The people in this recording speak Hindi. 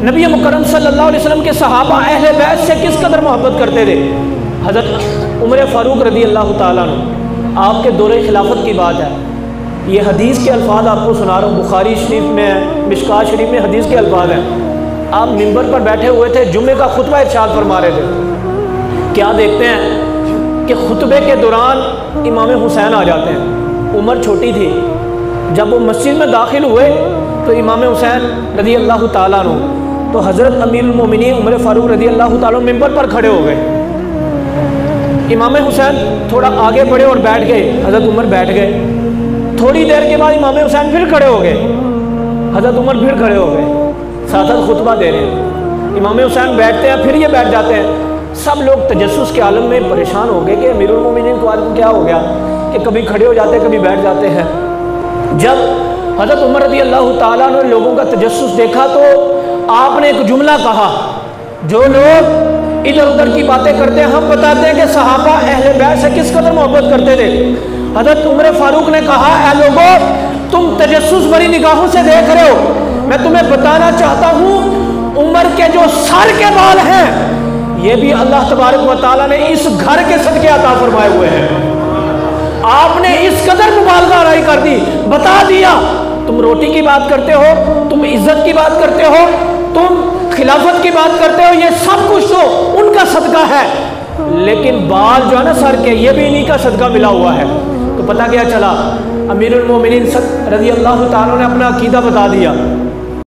नबी मुकर्रम सल्लल्लाहु अलैहि वसल्लम के सहाबा अहले बैत से किस कदर मोहब्बत करते थे। हज़रत उमर फ़ारूक रज़ी अल्लाह ताला अन्हु, आपके दौरे खिलाफत की बात है, ये हदीस के अल्फाज आपको सुना रहा हूँ, बुखारी शरीफ में, मिशकात शरीफ में हदीस के अल्फाज हैं। आप मिंबर पर बैठे हुए थे, जुम्मे का खुतबा इरशाद फरमा रहे थे। क्या देखते हैं कि खुतबे के दौरान इमाम हुसैन आ जाते हैं। उम्र छोटी थी, जब वो मस्जिद में दाखिल हुए तो इमाम हुसैन रज़ी अल्लाह ताला अन्हु, तो हज़रत अमीरुल मोमिनीन उमर फ़ारूक रज़ी अल्लाह ताला अन्हु मिंबर पर खड़े हो गए। इमाम हुसैन थोड़ा आगे बढ़े और बैठ गए, हज़रत उमर बैठ गए। थोड़ी देर के बाद इमाम हुसैन फिर खड़े हो गए, हज़रत उमर फिर खड़े हो गए, साथ साथ खुतबा दे रहे हैं। इमाम हुसैन बैठते हैं, फिर ये बैठ जाते हैं। सब लोग तजस्सुस के आलम में परेशान हो गए कि अमीरुल मोमिनीन को आज क्या हो गया कि कभी खड़े हो जाते हैं, कभी बैठ जाते हैं। जब हज़रत उमर रज़ी अल्लाह ताला ने लोगों का तजस्सुस देखा तो आपने एक जुमला कहा, जो लोग इधर उधर की बातें करते हैं, हम बताते हैं कि सहाबा अहले बैत से किस कदर मोहब्बत करते थे। हज़रत उमर फारूक ने कहा, ऐ लोगों, तुम तजस्सुस भरी निगाहों से देख रहे हो, मैं तुम्हें बताना चाहता हूँ, उमर के जो सर के बाल हैं ये भी अल्लाह तबारक व तआला ने इस घर के सदके अता फरमाए हुए हैं। आपने इस कदर मुबालगा आराई कर दी, बता दिया तुम रोटी की बात करते हो, तुम इज्जत की बात करते हो, तुम खिलाफत की बात करते हो, ये सब कुछ तो उनका सदका है, लेकिन बाल जो है ना सर के, ये भी इन्हीं का सदका मिला हुआ है। तो पता क्या चला, अमीरुल मोमिनीन रज़ी अल्लाह ताला ने अपना अकीदा बता दिया।